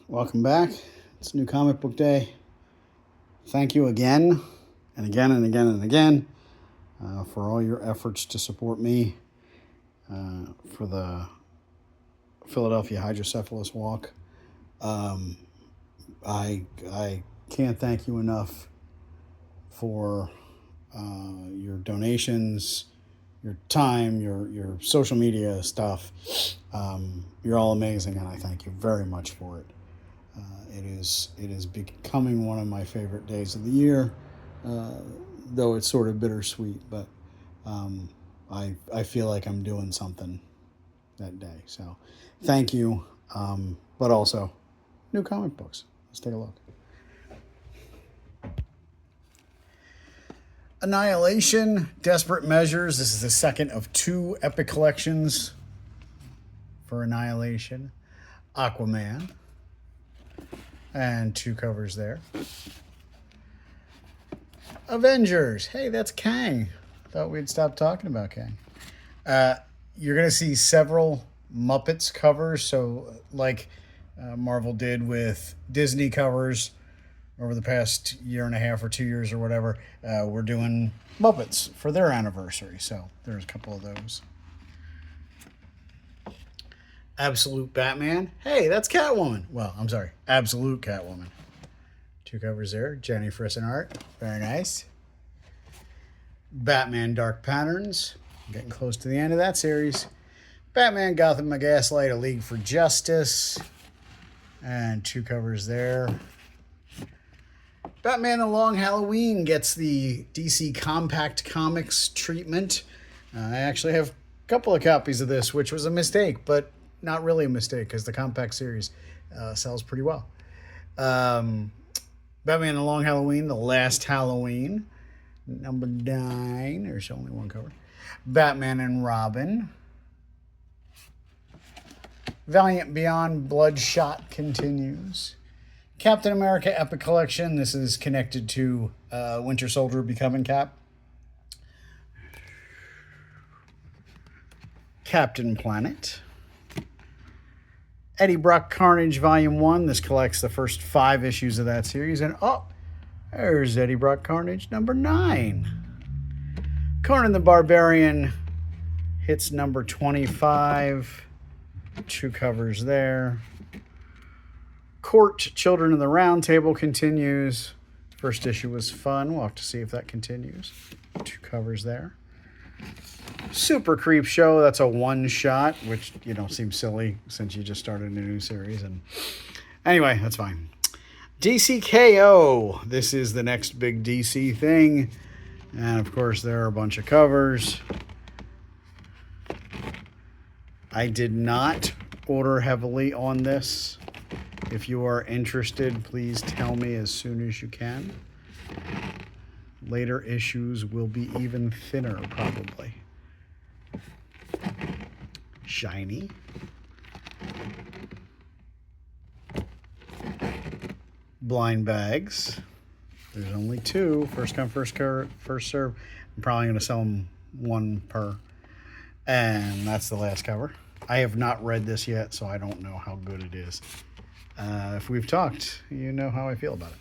welcome back. It's New Comic Book Day. Thank you again and again and again and again for all your efforts to support me for the Philadelphia Hydrocephalus Walk. I can't thank you enough for your donations, your time, your social media stuff. You're all amazing, and I thank you very much for it. It is becoming one of my favorite days of the year, though it's sort of bittersweet. But I feel like I'm doing something that day. So thank you. But also, new comic books. Let's take a look. Annihilation, Desperate Measures. This is the second of two epic collections for Annihilation. Aquaman. And two covers there. Avengers. Hey, that's Kang. Thought we'd stop talking about Kang. You're going to see several Muppets covers. So like Marvel did with Disney covers over the past year and a half or 2 years or whatever, we're doing Muppets for their anniversary. So there's a couple of those. Absolute Batman. Hey, that's Catwoman. Well, I'm sorry, Absolute Catwoman. Two covers there. Jenny Frison art. Very nice. Batman Dark Patterns. Getting close to the end of that series. Batman Gotham Gaslight, A League for Justice. And two covers there. Batman The Long Halloween gets the DC Compact Comics treatment. I actually have a couple of copies of this, which was a mistake, but not really a mistake because the Compact series sells pretty well. Batman The Long Halloween, The Last Halloween, number 9. There's only one cover. Batman and Robin. Valiant Beyond Bloodshot continues. Captain America Epic Collection. This is connected to Winter Soldier becoming Cap. Captain Planet. Eddie Brock Carnage Volume 1. This collects the first 5 issues of that series. And there's Eddie Brock Carnage number 9. Conan the Barbarian hits number 25. Two covers there. Court Children of the Round Table continues. First issue was fun. We'll have to see if that continues. Two covers there. Super Creep Show. That's a one-shot, which, seems silly since you just started a new series. And anyway, that's fine. DCKO. This is the next big DC thing. And, of course, there are a bunch of covers. I did not order heavily on this. If you are interested, please tell me as soon as you can. Later issues will be even thinner, probably. Shiny. Blind bags. There's only 2. First come, first serve. I'm probably going to sell them 1 per. And that's the last cover. I have not read this yet, so I don't know how good it is. If we've talked, you know how I feel about it.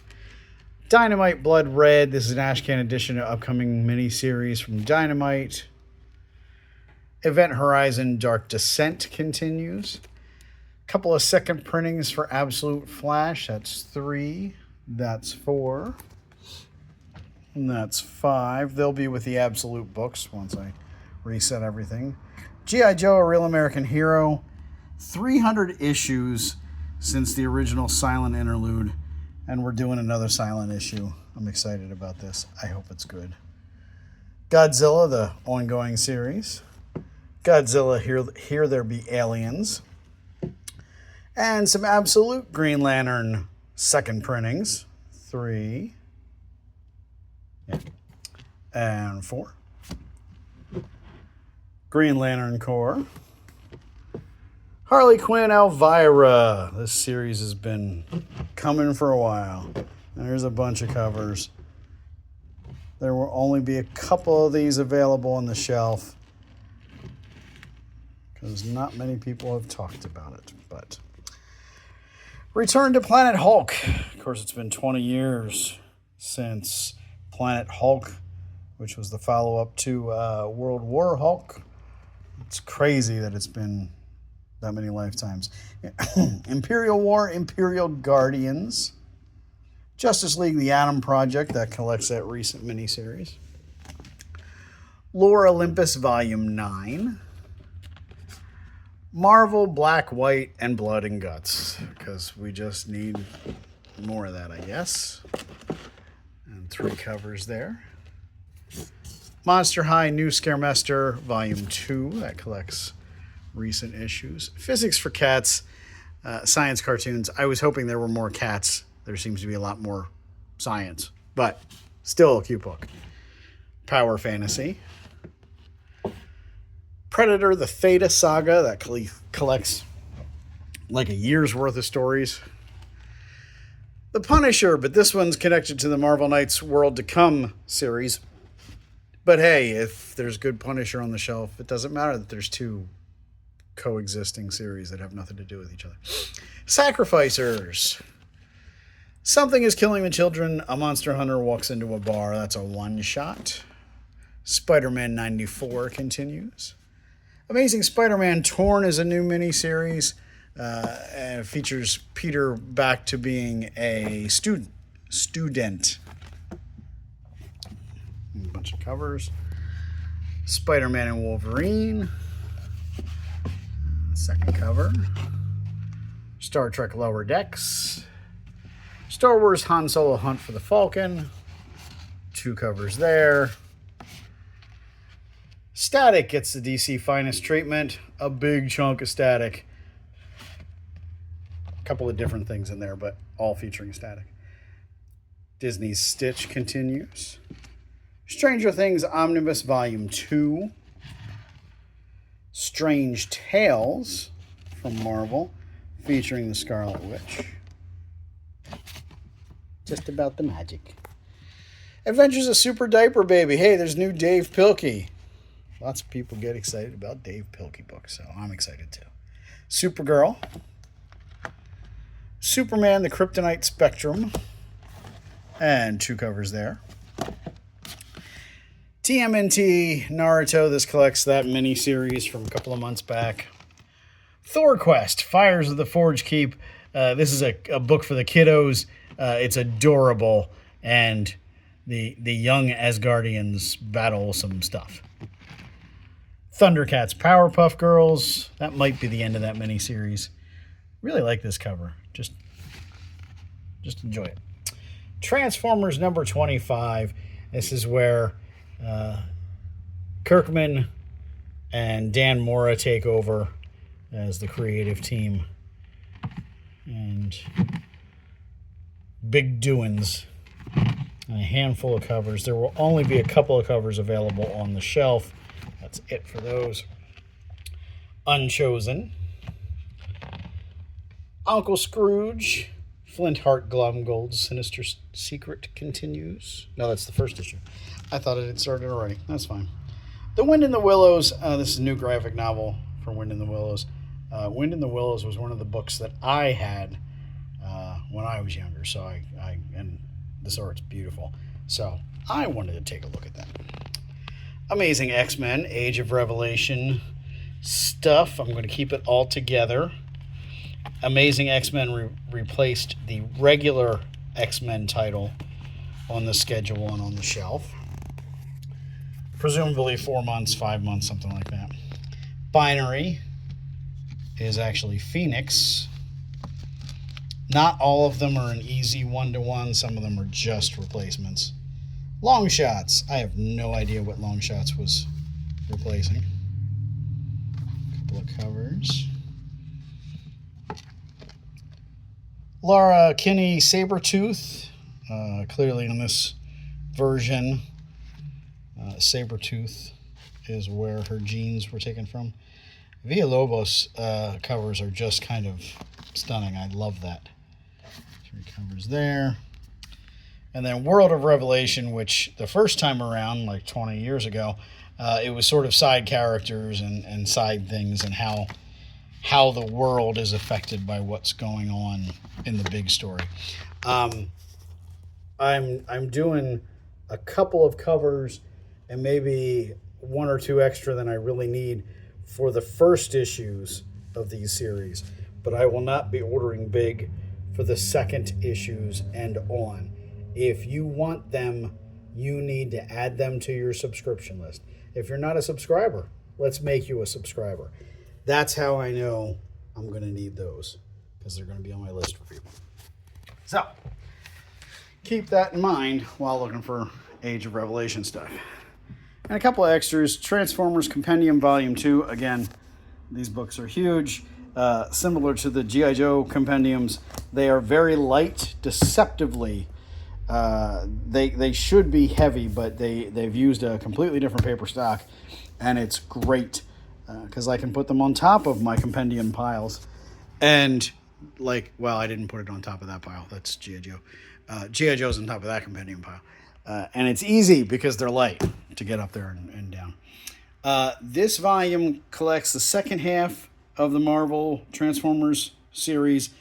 Dynamite Blood Red. This is an Ashcan edition of upcoming miniseries from Dynamite. Event Horizon Dark Descent continues. Couple of second printings for Absolute Flash. That's 3. That's 4. And that's 5. They'll be with the Absolute books once I reset everything. G.I. Joe, A Real American Hero. 300 issues since the original silent interlude. And we're doing another silent issue. I'm excited about this. I hope it's good. Godzilla, the ongoing series. Godzilla, Here There Be Aliens. And some Absolute Green Lantern second printings. 3. Yeah. And 4. Green Lantern Corps. Harley Quinn Elvira. This series has been coming for a while. There's a bunch of covers. There will only be a couple of these available on the shelf because not many people have talked about it. But Return to Planet Hulk. Of course, it's been 20 years since Planet Hulk, which was the follow-up to World War Hulk. It's crazy that it's been that many lifetimes. Imperial War, Imperial Guardians. Justice League, The Atom Project, that collects that recent miniseries. Lore Olympus, Volume 9. Marvel, Black, White, and Blood and Guts, because we just need more of that, I guess. And 3 covers there. Monster High, New Scaremester, Volume 2, that collects recent issues. Physics for Cats, science cartoons. I was hoping there were more cats. There seems to be a lot more science, but still a cute book. Power Fantasy. Predator, the Theta Saga, that collects like a year's worth of stories. The Punisher, but this one's connected to the Marvel Knights World to Come series. But hey, if there's good Punisher on the shelf, it doesn't matter that there's 2 coexisting series that have nothing to do with each other. Sacrificers. Something is killing the children. A monster hunter walks into a bar. That's a one-shot. Spider-Man 94 continues. Amazing Spider-Man Torn is a new miniseries. And it features Peter back to being a student. A bunch of covers. Spider-Man and Wolverine. Second cover. Star Trek Lower Decks. Star Wars Han Solo Hunt for the Falcon. 2 covers there. Static gets the DC Finest treatment. A big chunk of Static. A couple of different things in there, but all featuring Static. Disney's Stitch continues. Stranger Things Omnibus Volume 2. Strange Tales from Marvel, featuring the Scarlet Witch. Just about the magic. Adventures of Super Diaper Baby. Hey, there's new Dave Pilkey. Lots of people get excited about Dave Pilkey books, so I'm excited too. Supergirl. Superman, the Kryptonite Spectrum. And 2 covers there. TMNT Naruto. This collects that mini-series from a couple of months back. Thor Quest, Fires of the Forge Keep. This is a book for the kiddos. It's adorable, and the young Asgardians battle some stuff. Thundercats Powerpuff Girls. That might be the end of that miniseries. Really like this cover. Just enjoy it. Transformers number 25. This is where Kirkman and Dan Mora take over as the creative team. And big doings. A handful of covers. There will only be a couple of covers available on the shelf. That's it for those. Unchosen. Uncle Scrooge. Flintheart Glomgold's Sinister Secret continues. No, that's the first issue. I thought it had started already. That's fine. The Wind in the Willows. This is a new graphic novel for Wind in the Willows. Wind in the Willows was one of the books that I had when I was younger. So and this art's beautiful. So I wanted to take a look at that. Amazing X-Men, Age of Revelation stuff. I'm going to keep it all together. Amazing X-Men replaced the regular X-Men title on the schedule and on the shelf. Presumably 4 months, 5 months, something like that. Binary is actually Phoenix. Not all of them are an easy one-to-one. Some of them are just replacements. Long Shots. I have no idea what Long Shots was replacing. A couple of covers. Laura Kinney Sabretooth. Clearly in this version, Sabretooth is where her genes were taken from. Villalobos covers are just kind of stunning. I love that. 3 covers there. And then World of Revelation, which the first time around, like 20 years ago, it was sort of side characters and side things and how how the world is affected by what's going on in the big story. Um, I'm doing a couple of covers and maybe one or two extra than I really need for the first issues of these series, but I will not be ordering big for the second issues and on. If you want them, you need to add them to your subscription list. If you're not a subscriber, let's make you a subscriber. That's how I know I'm going to need those, because they're going to be on my list for people. So, keep that in mind while looking for Age of Revelation stuff. And a couple of extras. Transformers Compendium Volume 2. Again, these books are huge. Similar to the G.I. Joe compendiums, they are very light, deceptively. They should be heavy, but they've used a completely different paper stock, and it's great because I can put them on top of my compendium piles. And, I didn't put it on top of that pile. That's G.I. Joe. G.I. Joe's on top of that compendium pile. And it's easy because they're light to get up there and down. This volume collects the second half of the Marvel Transformers series,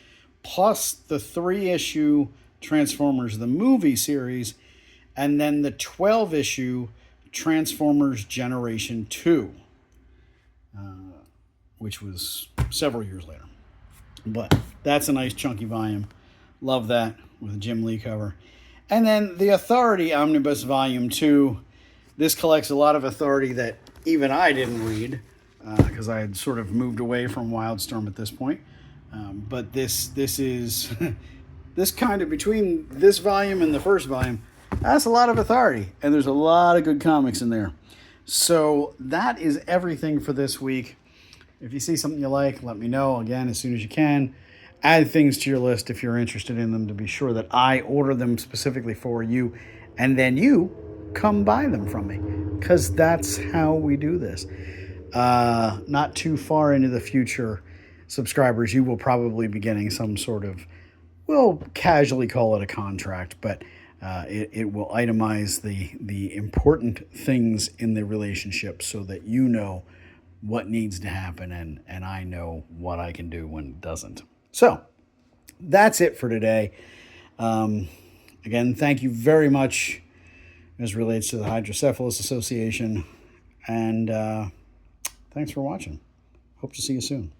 plus the 3-issue Transformers the movie series, and then the 12-issue Transformers Generation 2, which was several years later. But that's a nice chunky volume. Love that, with a Jim Lee cover. And then the Authority Omnibus Volume 2. This collects a lot of Authority that even I didn't read, because I had sort of moved away from Wildstorm at this point. But this is, this kind of, between this volume and the first volume, that's a lot of Authority. And there's a lot of good comics in there. So that is everything for this week. If you see something you like, let me know, again, as soon as you can. Add things to your list if you're interested in them, to be sure that I order them specifically for you, and then you come buy them from me, because that's how we do this. Not too far into the future, subscribers, you will probably be getting some sort of, we'll casually call it a contract, but it will itemize the important things in the relationship so that you know what needs to happen, and I know what I can do when it doesn't. So, that's it for today. Again, thank you very much as relates to the Hydrocephalus Association. And thanks for watching. Hope to see you soon.